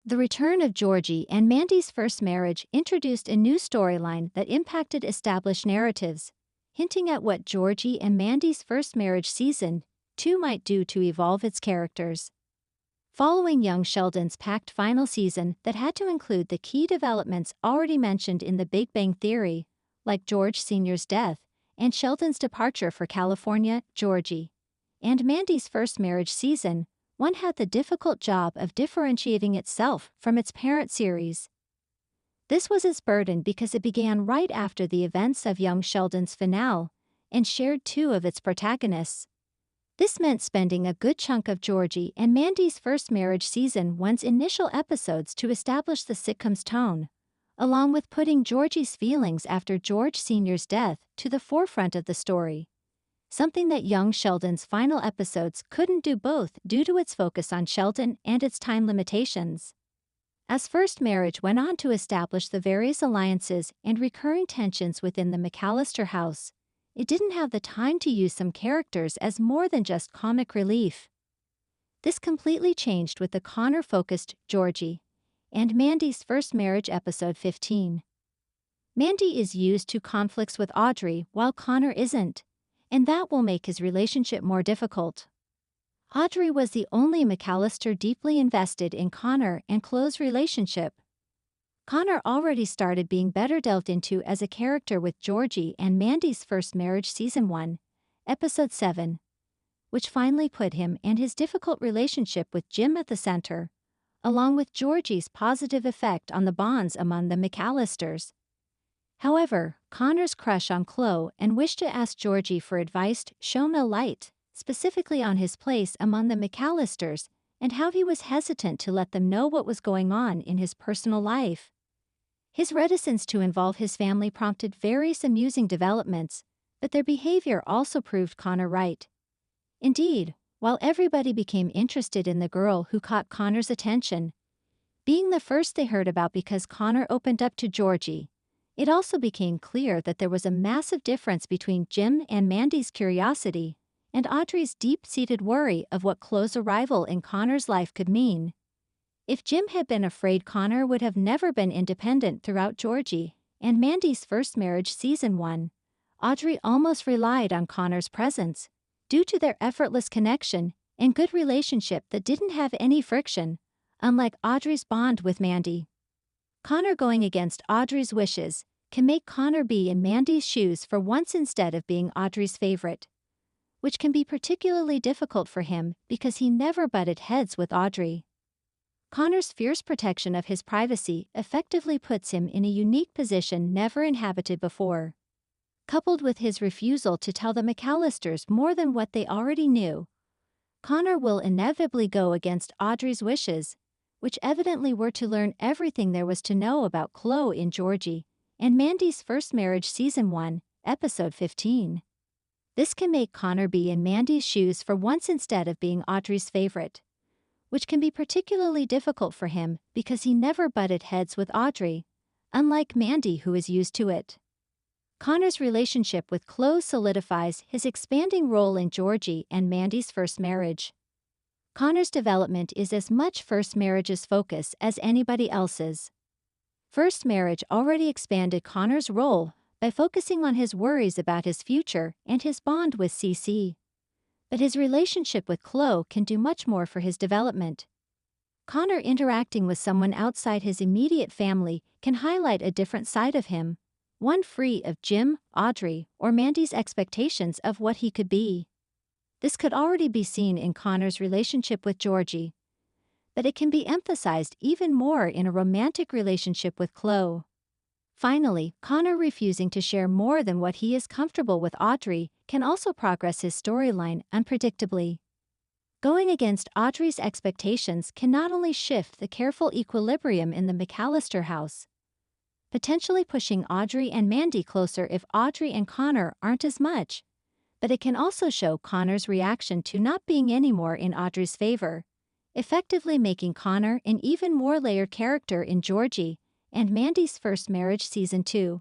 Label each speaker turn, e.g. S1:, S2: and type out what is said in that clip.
S1: The return of Georgie and Mandy's first marriage introduced a new storyline that impacted established narratives, hinting at what Georgie and Mandy's first marriage season 2 might do to evolve its characters. Following young Sheldon's packed final season that had to include the key developments already mentioned in The Big Bang Theory, like George Sr.'s death and Sheldon's departure for California, Georgie, and Mandy's first marriage season, one had the difficult job of differentiating itself from its parent series. This was its burden because it began right after the events of young Sheldon's finale and shared 2 of its protagonists. This meant spending a good chunk of Georgie and Mandy's first marriage season one's initial episodes to establish the sitcom's tone, along with putting Georgie's feelings after George Sr.'s death to the forefront of the story, something that young Sheldon's final episodes couldn't do both due to its focus on Sheldon and its time limitations. As first marriage went on to establish the various alliances and recurring tensions within the McAllister house, it didn't have the time to use some characters as more than just comic relief. This completely changed with the Connor-focused Georgie and Mandy's first marriage episode 15. Mandy is used to conflicts with Audrey while Connor isn't, and that will make his relationship more difficult. Audrey was the only McAllister deeply invested in Connor and Chloe's relationship. Connor already started being better delved into as a character with Georgie and Mandy's first marriage season 1, episode 7, which finally put him and his difficult relationship with Jim at the center, along with Georgie's positive effect on the bonds among the McAllisters. However, Connor's crush on Chloe and wish to ask Georgie for advice shone a light, specifically on his place among the McAllisters and how he was hesitant to let them know what was going on in his personal life. His reticence to involve his family prompted various amusing developments, but their behavior also proved Connor right. Indeed, while everybody became interested in the girl who caught Connor's attention, being the first they heard about because Connor opened up to Georgie, it also became clear that there was a massive difference between Jim and Mandy's curiosity and Audrey's deep-seated worry of what Chloe's arrival in Connor's life could mean. If Jim had been afraid Connor would have never been independent throughout Georgie and Mandy's first marriage season 1, Audrey almost relied on Connor's presence, due to their effortless connection and good relationship that didn't have any friction, unlike Audrey's bond with Mandy. Connor going against Audrey's wishes can make Connor be in Mandy's shoes for once instead of being Audrey's favorite, which can be particularly difficult for him because he never butted heads with Audrey. Connor's fierce protection of his privacy effectively puts him in a unique position never inhabited before. Coupled with his refusal to tell the McAllisters more than what they already knew, Connor will inevitably go against Audrey's wishes, which evidently were to learn everything there was to know about Chloe in Georgie and Mandy's first marriage season 1, episode 15. This can make Connor be in Mandy's shoes for once instead of being Audrey's favorite, which can be particularly difficult for him because he never butted heads with Audrey, unlike Mandy who is used to it. Connor's relationship with Chloe solidifies his expanding role in Georgie and Mandy's first marriage. Connor's development is as much first marriage's focus as anybody else's. First marriage already expanded Connor's role by focusing on his worries about his future and his bond with CC. But his relationship with Chloe can do much more for his development. Connor interacting with someone outside his immediate family can highlight a different side of him, one free of Jim, Audrey, or Mandy's expectations of what he could be. This could already be seen in Connor's relationship with Georgie, but it can be emphasized even more in a romantic relationship with Chloe. Finally, Connor refusing to share more than what he is comfortable with Audrey can also progress his storyline unpredictably. Going against Audrey's expectations can not only shift the careful equilibrium in the McAllister house, potentially pushing Audrey and Mandy closer if Audrey and Connor aren't as much, but it can also show Connor's reaction to not being anymore in Audrey's favor, effectively making Connor an even more layered character in Georgie and Mandy's first marriage season 2.